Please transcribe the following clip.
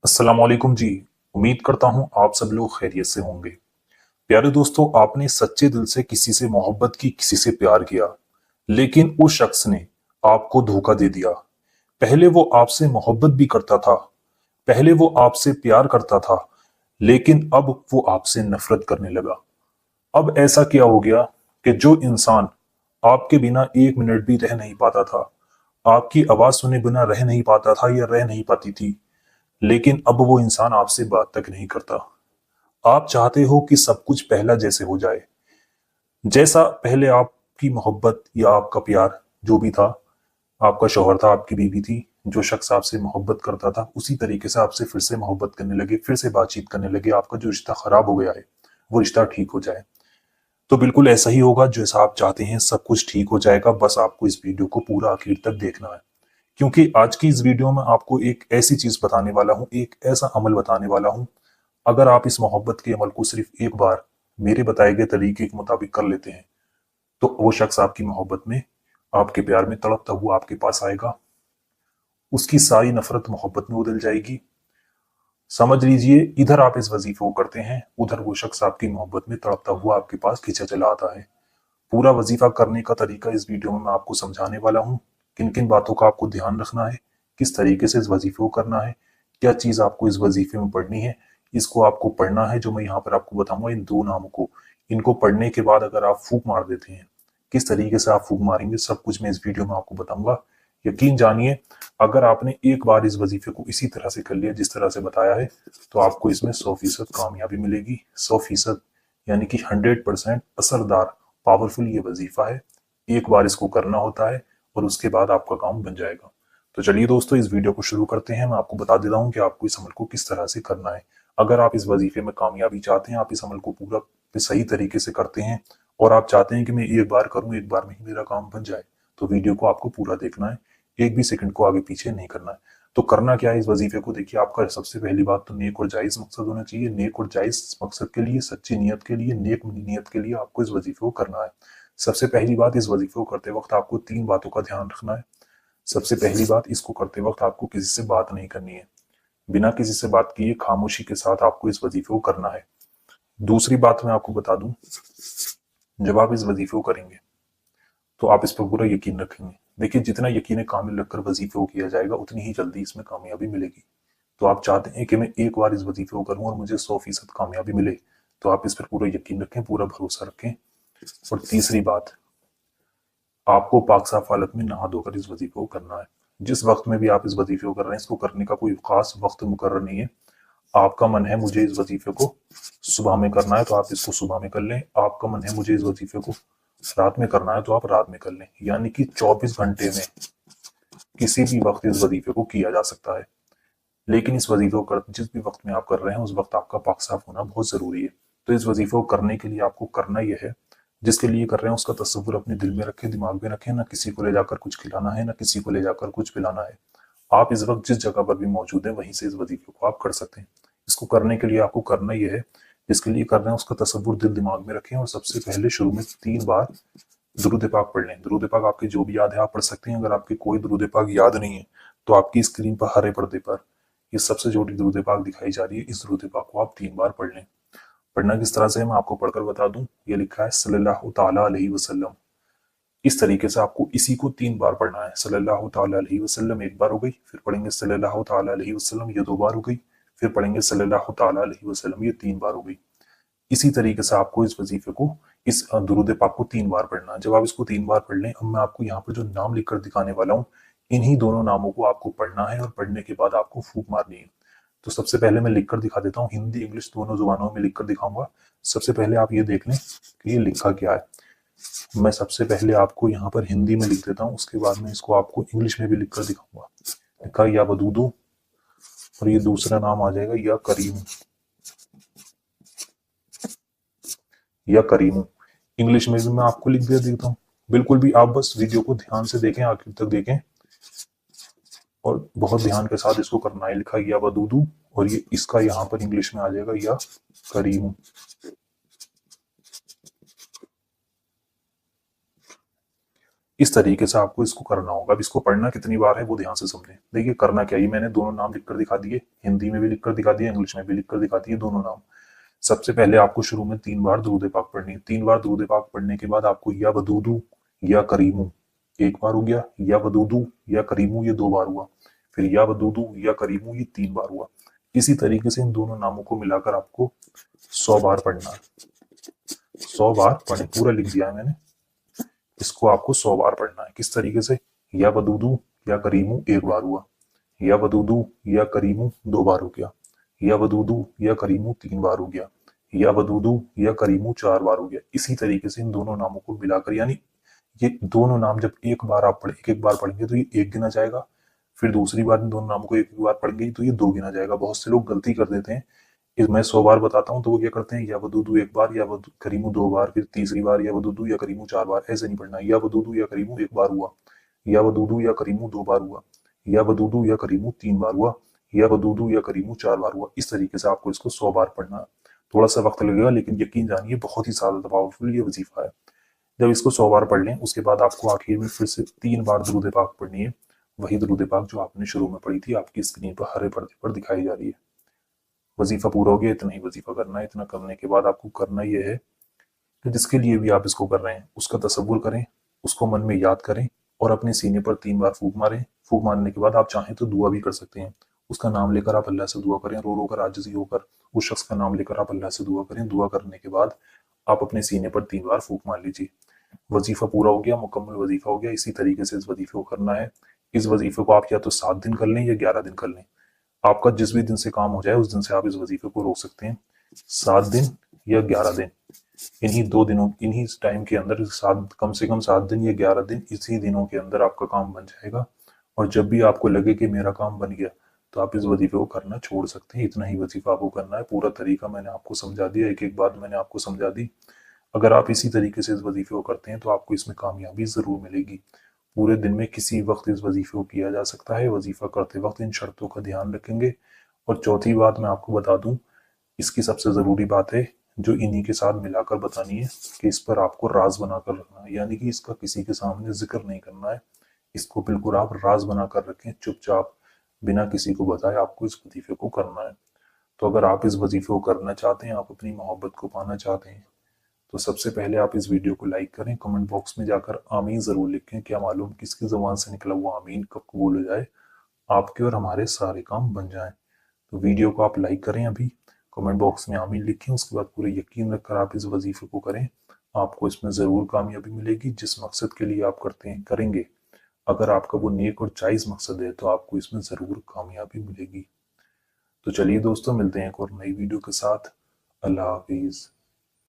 अस्सलाम वालेकुम जी। उम्मीद करता हूँ आप सब लोग खैरियत से होंगे। प्यारे दोस्तों, आपने सच्चे दिल से किसी से मोहब्बत की, किसी से प्यार किया, लेकिन उस शख्स ने आपको धोखा दे दिया। पहले वो आपसे मोहब्बत भी करता था, पहले वो आपसे प्यार करता था, लेकिन अब वो आपसे नफरत करने लगा। अब ऐसा क्या हो गया कि जो इंसान आपके बिना एक मिनट भी रह नहीं पाता था, आपकी आवाज सुने बिना रह नहीं पाता था या रह नहीं पाती थी, लेकिन अब वो इंसान आपसे बात तक नहीं करता। आप चाहते हो कि सब कुछ पहला जैसे हो जाए, जैसा पहले आपकी मोहब्बत या आपका प्यार जो भी था, आपका शौहर था, आपकी बीवी थी, जो शख्स आपसे मोहब्बत करता था उसी तरीके से आपसे फिर से मोहब्बत करने लगे, फिर से बातचीत करने लगे, आपका जो रिश्ता खराब हो गया है वो रिश्ता ठीक हो जाए। तो बिल्कुल ऐसा ही होगा जैसा आप चाहते हैं, सब कुछ ठीक हो जाएगा। बस आपको इस वीडियो को पूरा आखिर तक देखना है, क्योंकि आज की इस वीडियो में आपको एक ऐसी चीज बताने वाला हूं, एक ऐसा अमल बताने वाला हूं। अगर आप इस मोहब्बत के अमल को सिर्फ एक बार मेरे बताए गए तरीके के मुताबिक कर लेते हैं, तो वो शख्स आपकी मोहब्बत में, आपके प्यार में तड़पता हुआ आपके पास आएगा। उसकी सारी नफरत मोहब्बत में बदल जाएगी। समझ लीजिए, इधर आप इस वजीफे को करते हैं, उधर वो शख्स आपकी मोहब्बत में तड़पता हुआ आपके पास खींचा चला आता है। पूरा वजीफा करने का तरीका इस वीडियो में मैं आपको समझाने वाला हूँ। किन किन बातों का आपको ध्यान रखना है, किस तरीके से इस वजीफे को करना है, क्या चीज आपको इस वजीफे में पढ़नी है, इसको आपको पढ़ना है। जो मैं यहाँ पर आपको बताऊंगा, इन दो नामों को, इनको पढ़ने के बाद अगर आप फूंक मार देते हैं, किस तरीके से आप फूंक मारेंगे, सब कुछ मैं इस वीडियो में आपको बताऊंगा। यकीन जानिए, अगर आपने एक बार इस वजीफे को इसी तरह से कर लिया जिस तरह से बताया है, तो आपको इसमें 100% कामयाबी मिलेगी। 100%, यानी कि 100% असरदार, पावरफुल ये वजीफा है। एक बार इसको करना होता है और उसके बाद आपका काम बन जाएगा। तो चलिए दोस्तों, इस वीडियो को शुरू करते हैं। मैं आपको बता देता हूँ कि आपको इस अमल को किस तरह से करना है। अगर आप इस वजीफे में कामयाबी चाहते हैं, आप इस अमल को पूरा सही तरीके से करते हैं और आप चाहते हैं कि मैं एक बार करूं, एक बार में ही मेरा काम बन जाए, तो वीडियो को आपको पूरा देखना है, एक भी सेकंड को आगे पीछे नहीं करना है। तो करना क्या है इस वजीफे को, देखिए, आपका सबसे पहली बात तो नेक और जायज मकसद होना चाहिए। नेक और जायज मकसद के लिए, सच्ची नीयत के लिए, नेक नीयत के लिए आपको इस वजीफे को करना है। सबसे पहली बात, इस वजीफे को करते वक्त आपको तीन बातों का ध्यान रखना है। सबसे पहली बात, इसको करते वक्त आपको किसी से बात नहीं करनी है। बिना किसी से बात किए खामोशी के साथ आपको इस वजीफे को करना है। दूसरी बात मैं आपको बता दूं, जब आप इस वजीफे को करेंगे तो आप इस पर पूरा यकीन रखेंगे। देखिए, जितना यकीन कामिल रखकर वजीफे को किया जाएगा, उतनी ही जल्दी इसमें कामयाबी मिलेगी। तो आप चाहते हैं कि मैं एक बार इस वजीफे को करूं और मुझे 100% कामयाबी मिले, तो आप इस पर पूरा यकीन रखें, पूरा भरोसा रखें। और तीसरी बात, आपको पाक साफ हालत में नहा धोकर इस वजीफे को करना है। जिस वक्त में भी आप इस वजीफे को कर रहे हैं, इसको करने का कोई खास वक्त मुकर्रर नहीं है। आपका मन है मुझे इस वजीफे को सुबह में करना है, तो आप इसको सुबह में कर लें। आपका मन है मुझे इस वजीफे को रात में करना है, तो आप रात में कर लें। यानी कि 24 घंटे में किसी भी वक्त इस वजीफे को किया जा सकता है। लेकिन इस वजीफे को जिस भी वक्त में आप कर रहे हैं, उस वक्त आपका पाक साफ होना बहुत जरूरी है। तो इस वजीफे को करने के लिए आपको करना यह है, जिसके लिए कर रहे हैं उसका तस्वुर अपने दिल में रखें, दिमाग में रखें। ना किसी को ले जाकर कुछ खिलाना है, ना किसी को ले जाकर कुछ पिलाना है। आप इस वक्त जिस जगह पर भी मौजूद हैं, वहीं से इस वजीफे को आप कर सकते हैं। इसको करने के लिए आपको करना यह है, जिसके लिए कर रहे हैं उसका तस्वुर दिल दिमाग में रखें, और सबसे पहले शुरू में 3 बार दुरूद पाक पढ़ लें। दुरूद पाक आपके जो भी याद है आप पढ़ सकते हैं। अगर आपके कोई दुरूद पाक याद नहीं है, तो आपकी स्क्रीन पर हरे पर्दे पर ये सबसे छोटी दुरूद पाक दिखाई जा रही है, इस दुरूद पाक को आप 3 बार पढ़ लें। पढ़ना किस तरह से है मैं आपको पढ़कर बता दूं। ये लिखा है सल्लल्लाहु ताला अलैहि वसल्लम। इस तरीके से आपको इसी को 3 बार पढ़ना है। सल्लल्लाहु ताला अलैहि वसल्लम एक बार हो गई, फिर पढ़ेंगे सल्लल्लाहु ताला अलैहि वसल्लम, ये 2 बार हो गई, फिर पढ़ेंगे सल्लल्लाहु ताला अलैहि वसल्लम, ये 3 बार हो गई। इसी तरीके से आपको इस वजीफे को, इस दुरूद पाक को 3 बार पढ़ना है। जब आप इसको 3 बार पढ़ लें, अब मैं आपको यहाँ पर जो नाम लिखकर दिखाने वाला हूँ, इन्हीं दोनों नामों को आपको पढ़ना है और पढ़ने के बाद आपको फूंक मारनी है। तो सबसे पहले मैं लिखकर दिखा देता हूँ, हिंदी इंग्लिश दोनों जुबानों में लिखकर दिखाऊंगा। सबसे पहले आप ये देख लें कि ये लिखा क्या है। मैं सबसे पहले आपको यहाँ पर हिंदी में लिख देता हूँ, उसके बाद में इसको आपको इंग्लिश में भी लिखकर दिखाऊंगा। लिखा या वदूदू, और ये दूसरा नाम आ जाएगा या करीम, या करीमू। इंग्लिश में भी मैं आपको लिख दे देता हूँ। बिल्कुल भी आप बस वीडियो को ध्यान से देखें, आखिर तक देखें और बहुत ध्यान के साथ इसको करना है। लिखा या वदूदू, और ये इसका यहाँ पर इंग्लिश में आ जाएगा या करीमू। इस तरीके से आपको इसको करना होगा। अब इसको पढ़ना कितनी बार है वो ध्यान से समझें। देखिए करना क्या, ये मैंने दोनों नाम लिखकर दिखा दिए, हिंदी में भी लिखकर दिखा दिए, इंग्लिश में भी लिखकर दिखा दिए दोनों नाम। सबसे पहले आपको शुरू में 3 बार दुरूद पाक पढ़नी है। 3 बार दुरूद पाक पढ़ने के बाद आपको या वदूदू या करीमू एक बार हो गया, या वदूदू या करीमू ये 2 बार हुआ, फिर या वदूदू या करीमू ये 3 बार हुआ। इसी तरीके से इन दोनों नामों को मिलाकर आपको 100 बार पढ़ना है। 100 बार पढ़े, पूरा लिख दिया है मैंने। इसको आपको 100 बार पढ़ना है। किस तरीके से, या वदूदू या करीमू एक बार हुआ, या वदूदू या करीमू 2 बार हो गया, या वदूदू या करीमू 3 बार हो गया, या वदूदू या करीमू 4 बार हो गया। इसी तरीके से इन दोनों नामों को मिलाकर, यानी ये दोनों नाम जब एक बार आप पढ़े, एक बार पढ़ेंगे तो ये एक गिना जाएगा, फिर दूसरी बार इन दोनों नामों को एक बार पढ़ेंगे तो ये 2 गिना जाएगा। बहुत से लोग गलती कर देते हैं, मैं 100 बार बताता हूँ तो वो क्या करते हैं, या वदूदू एक बार, या करीमू 2 बार, फिर तीसरी बार या वदूदू या करीमू 4 बार। ऐसे नहीं पढ़ना, या वदूदू या करीमू एक बार हुआ, या वदूदू या करीमू 2 बार हुआ, या वदूदू या करीमू 3 बार हुआ, या वदूदू या करीमू 4 बार हुआ। इस तरीके से आपको इसको 100 बार पढ़ना है। थोड़ा सा वक्त लगेगा लेकिन यकीन जानिए बहुत ही ज्यादा पावरफुल ये वजीफा है। जब इसको 100 बार पढ़ लें उसके बाद आपको आखिर में फिर से 3 बार दुरूद पाक पढ़नी है। वही दुरूद पाक जो आपने शुरू में पढ़ी थी, आपकी स्क्रीन पर हरे पर्दे पर दिखाई जा रही है। वजीफा पूरा हो गया, इतना ही वजीफा करना है। इतना करने के बाद आपको करना यह है कि जिसके लिए भी आप इसको कर रहे हैं उसका तसव्वुर करें, उसको मन में याद करें और अपने सीने पर 3 बार फूंक मारें। फूंक मारने के बाद आप चाहें तो दुआ भी कर सकते हैं। उसका नाम लेकर आप अल्लाह से दुआ करें, रो रो कर आजिज़ी होकर उस शख्स का नाम लेकर आप अल्लाह से दुआ करें। दुआ करने के बाद आप अपने सीने पर 3 बार फूंक मार लीजिए। वजीफा पूरा हो गया, मुकम्मल वजीफा हो गया। इसी तरीके से इस वजीफे को करना है। इस वजीफे को आप या तो 7 दिन कर लें या 11 दिन कर लें। आपका जिस भी दिन से काम हो जाए उस दिन से आप इस वजीफे को रोक सकते हैं। 7 दिन या 11 दिन, इन्हीं 2 दिनों, इन्हीं टाइम के अंदर, कम से कम 7 दिन या 11 दिन, इसी दिनों के अंदर आपका काम बन जाएगा। और जब भी आपको लगे कि मेरा काम बन गया तो आप इस वजीफे को करना छोड़ सकते हैं। इतना ही वजीफा आपको करना है। पूरा तरीका मैंने आपको समझा दिया, एक एक बात मैंने आपको समझा दी। अगर आप इसी तरीके से इस वजीफे को करते हैं तो आपको इसमें कामयाबी जरूर मिलेगी। पूरे दिन में किसी वक्त इस वजीफे को किया जा सकता है। वजीफा करते वक्त इन शर्तों का ध्यान रखेंगे। और चौथी बात मैं आपको बता दूं, इसकी सबसे ज़रूरी बात है जो इन्हीं के साथ मिलाकर बतानी है कि इस पर आपको राज बनाकर रखना है, यानी कि इसका किसी के सामने जिक्र नहीं करना है। इसको बिल्कुल आप राज बनाकर रखें, चुपचाप बिना किसी को बताए आपको इस वजीफे को करना है। तो अगर आप इस वजीफे को करना चाहते हैं, आप अपनी मोहब्बत को पाना चाहते हैं, तो सबसे पहले आप इस वीडियो को लाइक करें, कमेंट बॉक्स में जाकर आमीन ज़रूर लिखें। क्या मालूम किसकी ज़बान से निकला वो आमीन कब कबूल हो जाए, आपके और हमारे सारे काम बन जाएं। तो वीडियो को आप लाइक करें, अभी कमेंट बॉक्स में आमीन लिखें, उसके बाद पूरे यकीन रखकर आप इस वजीफे को करें। आपको इसमें ज़रूर कामयाबी मिलेगी। जिस मकसद के लिए आप करते हैं करेंगे, अगर आपका वो नेक और जायज़ मकसद है तो आपको इसमें ज़रूर कामयाबी मिलेगी। तो चलिए दोस्तों, मिलते हैं एक और नई वीडियो के साथ। अल्लाह हाफिज़।